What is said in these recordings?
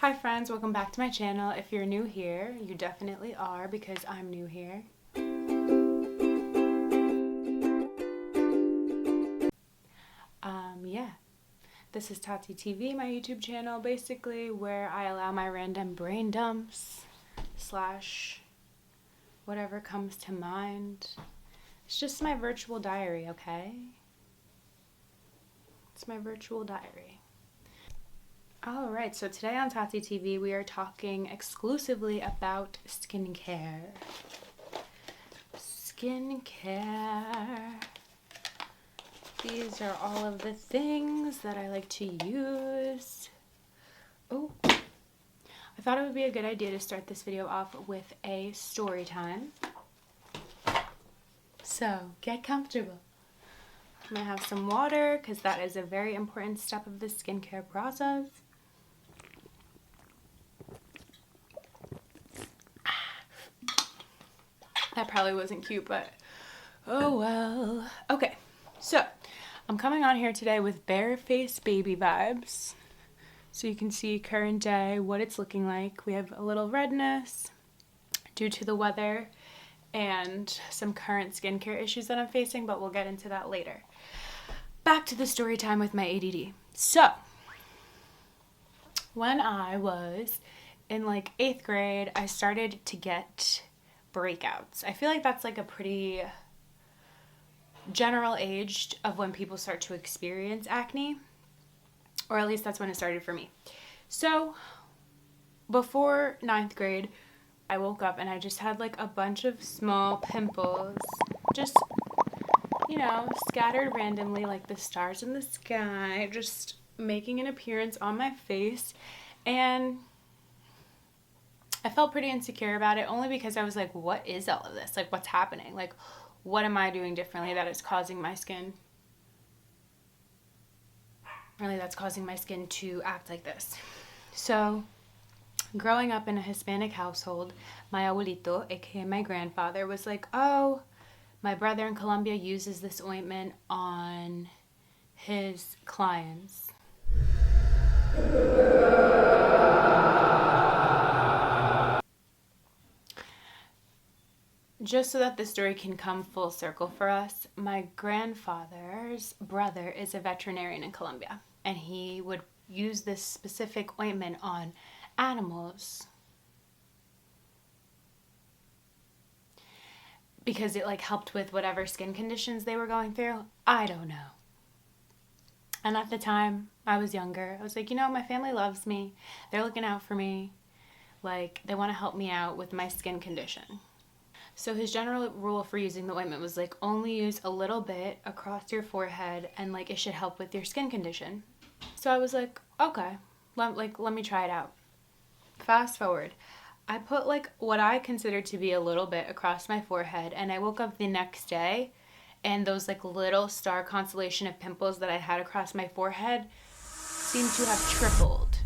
Hi friends, welcome back to my channel. If you're new here, you definitely are because I'm new here. Yeah, this is Tati TV, my YouTube channel, basically where I allow my random brain dumps slash whatever comes to mind. It's just my virtual diary, okay? It's my virtual diary. Alright, so today on Tati TV we are talking exclusively about skincare. Skincare. These are all of the things that I like to use. Oh, I thought it would be a good idea to start this video off with a story time. So, get comfortable. I'm going to have some water because that is a very important step of the skincare process. That probably wasn't cute, but oh well. Okay, so I'm coming on here today with bare-faced baby vibes. So you can see current day, what it's looking like. We have a little redness due to the weather and some current skincare issues that I'm facing, but we'll get into that later. Back to the story time with my ADD. So, when I was in like 8th grade, I started to get breakouts. I feel like that's like a pretty general age of when people start to experience acne, or at least that's when it started for me. So before 9th grade, I woke up and I just had like a bunch of small pimples, just, you know, scattered randomly like the stars in the sky, just making an appearance on my face. And I felt pretty insecure about it, only because I was like, what is all of this? Like, what's happening? Like, what am I doing differently that is causing my skin? Really, that's causing my skin to act like this. So, growing up in a Hispanic household, my abuelito, aka my grandfather, was like, oh, my brother in Colombia uses this ointment on his clients. Just so that the story can come full circle for us, my grandfather's brother is a veterinarian in Colombia, and he would use this specific ointment on animals because it like helped with whatever skin conditions they were going through. I don't know. And at the time, I was younger. I was like, you know, my family loves me. They're looking out for me. Like, they want to help me out with my skin condition. So his general rule for using the ointment was like only use a little bit across your forehead and like it should help with your skin condition. So I was like, okay, let me try it out. Fast forward, I put like what I considered to be a little bit across my forehead, and I woke up the next day and those like little star constellation of pimples that I had across my forehead seemed to have tripled.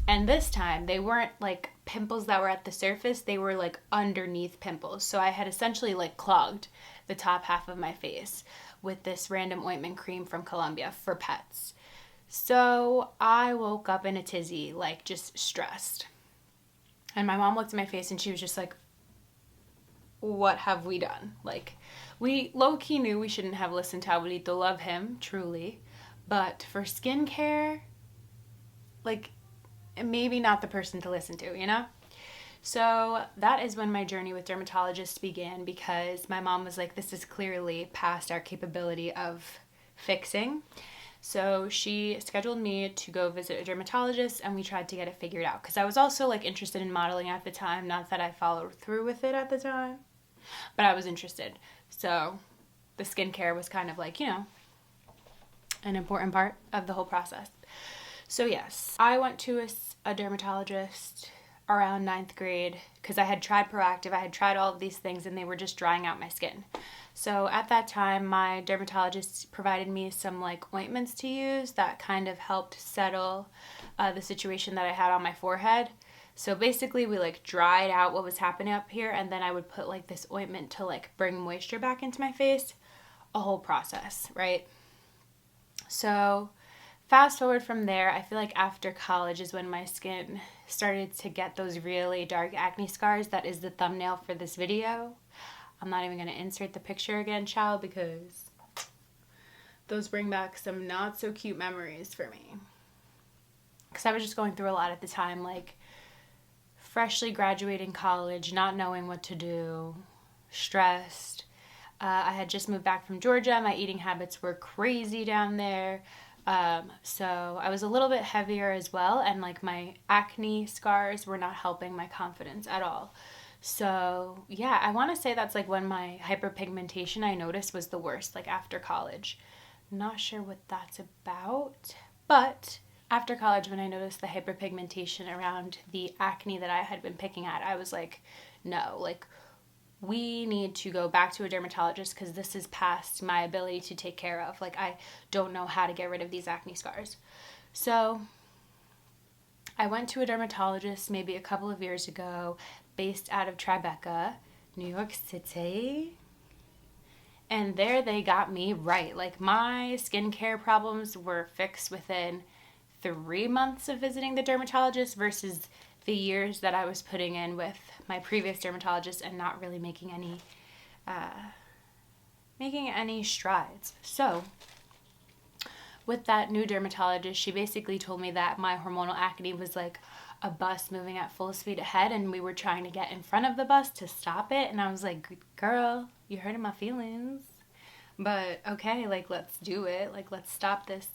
And this time, they weren't like pimples that were at the surface, they were like underneath pimples. So I had essentially like clogged the top half of my face with this random ointment cream from Colombia for pets. So I woke up in a tizzy, like just stressed. And my mom looked at my face and she was just like, what have we done? Like, we low-key knew we shouldn't have listened to Abuelito, love him, truly. But for skincare, like, maybe not the person to listen to, you know? So that is when my journey with dermatologists began, because my mom was like, this is clearly past our capability of fixing. So she scheduled me to go visit a dermatologist and we tried to get it figured out, because I was also like interested in modeling at the time. Not that I followed through with it at the time, but I was interested. So the skincare was kind of like, you know, an important part of the whole process. So yes, I went to a dermatologist around 9th grade because I had tried Proactive, I had tried all of these things, and they were just drying out my skin. So at that time, my dermatologist provided me some like ointments to use that kind of helped settle the situation that I had on my forehead. So basically we like dried out what was happening up here, and then I would put like this ointment to like bring moisture back into my face. A whole process, right? So fast forward from there, I feel like after college is when my skin started to get those really dark acne scars. That is the thumbnail for this video. I'm not even going to insert the picture again, child, because those bring back some not so cute memories for me. Because I was just going through a lot at the time, like freshly graduating college, not knowing what to do, stressed. I had just moved back from Georgia. My eating habits were crazy down there. So I was a little bit heavier as well. And like my acne scars were not helping my confidence at all. So yeah, I want to say that's like when my hyperpigmentation I noticed was the worst, like after college. Not sure what that's about, but after college when I noticed the hyperpigmentation around the acne that I had been picking at, I was like, no, like we need to go back to a dermatologist because this is past my ability to take care of. Like I don't know how to get rid of these acne scars. So I went to a dermatologist maybe a couple of years ago based out of Tribeca, New York City. And there they got me right. Like my skincare problems were fixed within 3 months of visiting the dermatologist versus the years that I was putting in with my previous dermatologist and not really making any strides. So with that new dermatologist, she basically told me that my hormonal acne was like a bus moving at full speed ahead and we were trying to get in front of the bus to stop it. And I was like, girl, you're hurting my feelings. But okay, like let's do it. Like let's stop this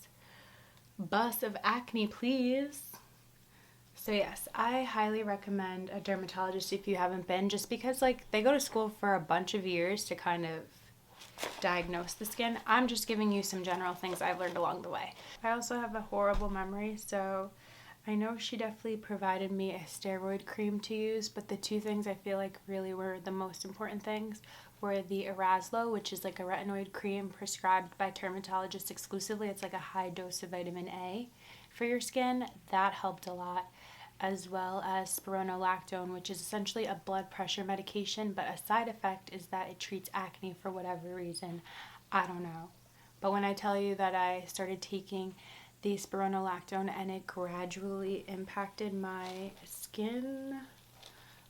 bus of acne, please. So yes, I highly recommend a dermatologist if you haven't been, just because like they go to school for a bunch of years to kind of diagnose the skin. I'm just giving you some general things I've learned along the way. I also have a horrible memory, so I know she definitely provided me a steroid cream to use, but the two things I feel like really were the most important things were the Eraslo, which is like a retinoid cream prescribed by dermatologists exclusively. It's like a high dose of vitamin A for your skin. That helped a lot, as well as spironolactone, which is essentially a blood pressure medication, but a side effect is that it treats acne for whatever reason. I don't know. But when I tell you that I started taking the spironolactone and it gradually impacted my skin,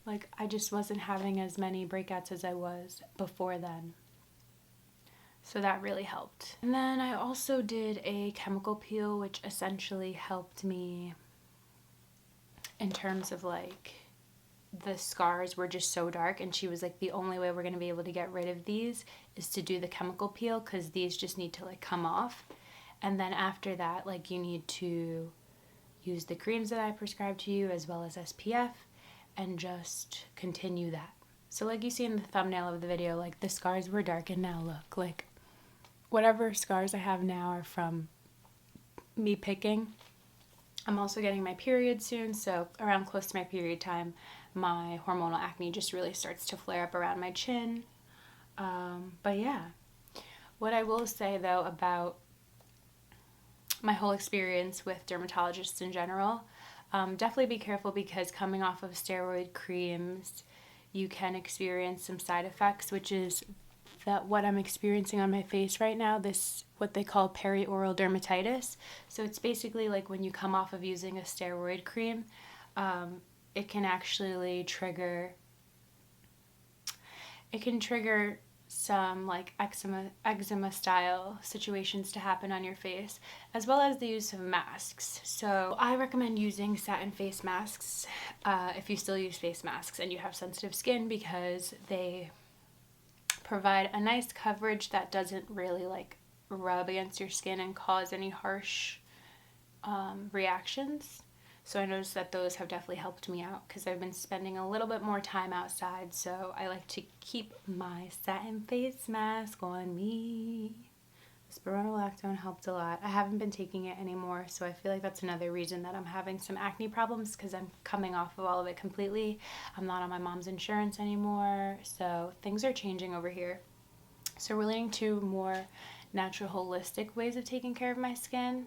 like I just wasn't having as many breakouts as I was before then. So that really helped. And then I also did a chemical peel, which essentially helped me in terms of like the scars were just so dark, and she was like, the only way we're going to be able to get rid of these is to do the chemical peel because these just need to like come off. And then after that, like you need to use the creams that I prescribed to you as well as SPF and just continue that. So like you see in the thumbnail of the video, like the scars were dark, and now look, like whatever scars I have now are from me picking. I'm also getting my period soon, so around close to my period time, my hormonal acne just really starts to flare up around my chin. But yeah, what I will say though about my whole experience with dermatologists in general, definitely be careful because coming off of steroid creams, you can experience some side effects, which is that what I'm experiencing on my face right now, this what they call perioral dermatitis. So it's basically like when you come off of using a steroid cream, it can actually trigger some like eczema style situations to happen on your face, as well as the use of masks. So I recommend using satin face masks if you still use face masks and you have sensitive skin, because they provide a nice coverage that doesn't really like rub against your skin and cause any harsh reactions. So I noticed that those have definitely helped me out because I've been spending a little bit more time outside, so I like to keep my satin face mask on me. Spironolactone helped a lot. I haven't been taking it anymore, so I feel like that's another reason that I'm having some acne problems, because I'm coming off of all of it completely. I'm not on my mom's insurance anymore, so things are changing over here. So we're leaning to more natural, holistic ways of taking care of my skin.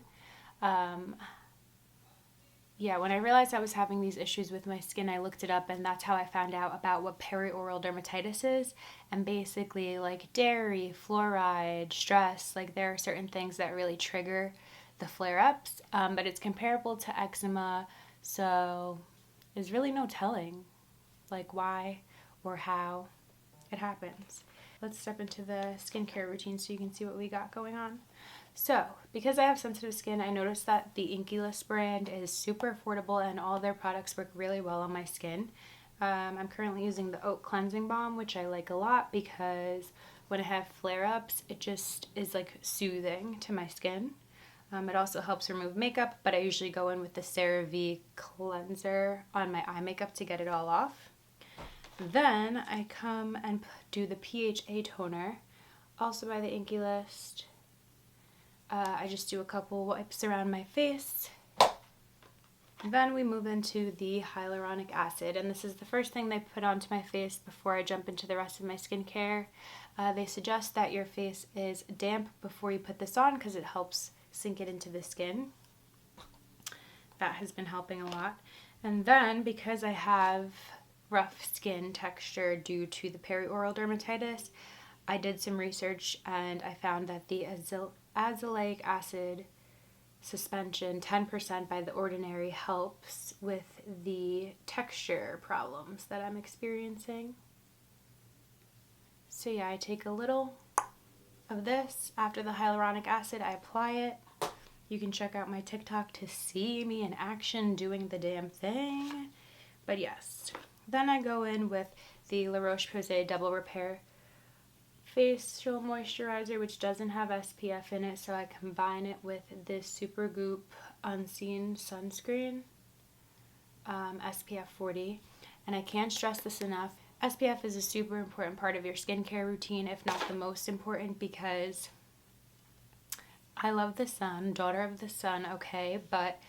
When I realized I was having these issues with my skin, I looked it up, and that's how I found out about what perioral dermatitis is. And basically, like dairy, fluoride, stress, like there are certain things that really trigger the flare-ups, but it's comparable to eczema, so there's really no telling like why or how it happens. Let's step into the skincare routine so you can see what we got going on. So, because I have sensitive skin, I noticed that the Inky List brand is super affordable and all their products work really well on my skin. I'm currently using the Oat Cleansing Balm, which I like a lot because when I have flare-ups, it just is like soothing to my skin. It also helps remove makeup, but I usually go in with the CeraVe cleanser on my eye makeup to get it all off. Then I come and do the PHA toner, also by the Inky List. I just do a couple wipes around my face. Then we move into the hyaluronic acid, and this is the first thing they put onto my face before I jump into the rest of my skincare. They suggest that your face is damp before you put this on because it helps sink it into the skin. That has been helping a lot. And then, because I have rough skin texture due to the perioral dermatitis, I did some research and I found that the azelaic acid suspension 10% by The Ordinary helps with the texture problems that I'm experiencing. So yeah, I take a little of this after the hyaluronic acid, I apply it. You can check out my TikTok to see me in action doing the damn thing. But yes, then I go in with the La Roche-Posay Double Repair Facial Moisturizer, which doesn't have SPF in it, so I combine it with this Supergoop Unseen Sunscreen, SPF 40. And I can't stress this enough, SPF is a super important part of your skincare routine, if not the most important, because I love the sun, daughter of the sun, okay, but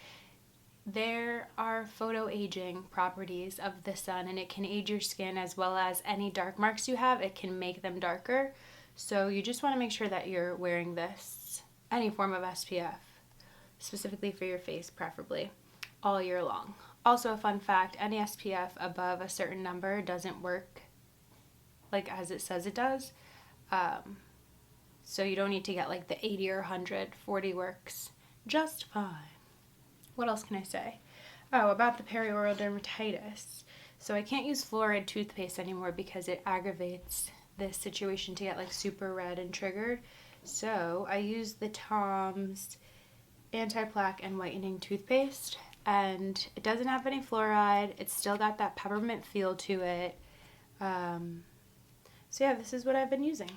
there are photo aging properties of the sun, and it can age your skin as well as any dark marks you have. It can make them darker. So you just want to make sure that you're wearing this, any form of SPF, specifically for your face preferably, all year long. Also a fun fact, any SPF above a certain number doesn't work like as it says it does. So you don't need to get like the 80 or 100, 40 works just fine. What else can I say? Oh, about the perioral dermatitis. So I can't use fluoride toothpaste anymore because it aggravates this situation to get like super red and triggered. So I use the Tom's anti-plaque and whitening toothpaste, and it doesn't have any fluoride. It's still got that peppermint feel to it. So yeah, this is what I've been using.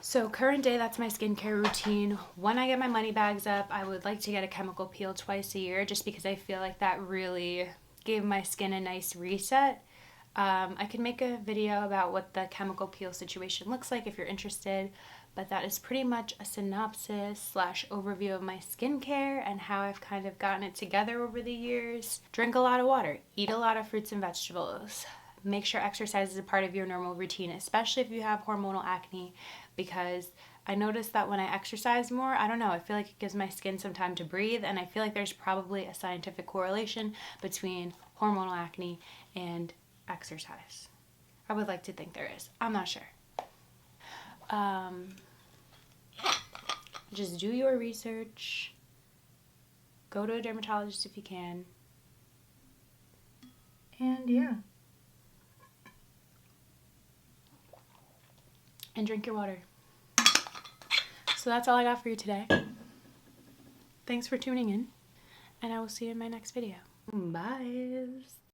So current day, that's my skincare routine. When I get my money bags up, I would like to get a chemical peel twice a year just because I feel like that really gave my skin a nice reset. I could make a video about what the chemical peel situation looks like if you're interested, but that is pretty much a synopsis / overview of my skincare and how I've kind of gotten it together over the years. Drink a lot of water, eat a lot of fruits and vegetables. Make sure exercise is a part of your normal routine, especially if you have hormonal acne, because I noticed that when I exercise more, I don't know, I feel like it gives my skin some time to breathe, and I feel like there's probably a scientific correlation between hormonal acne and exercise. I would like to think there is. I'm not sure. Just do your research. Go to a dermatologist if you can. And yeah. And drink your water. So that's all I got for you today. Thanks for tuning in, and I will see you in my next video. Bye.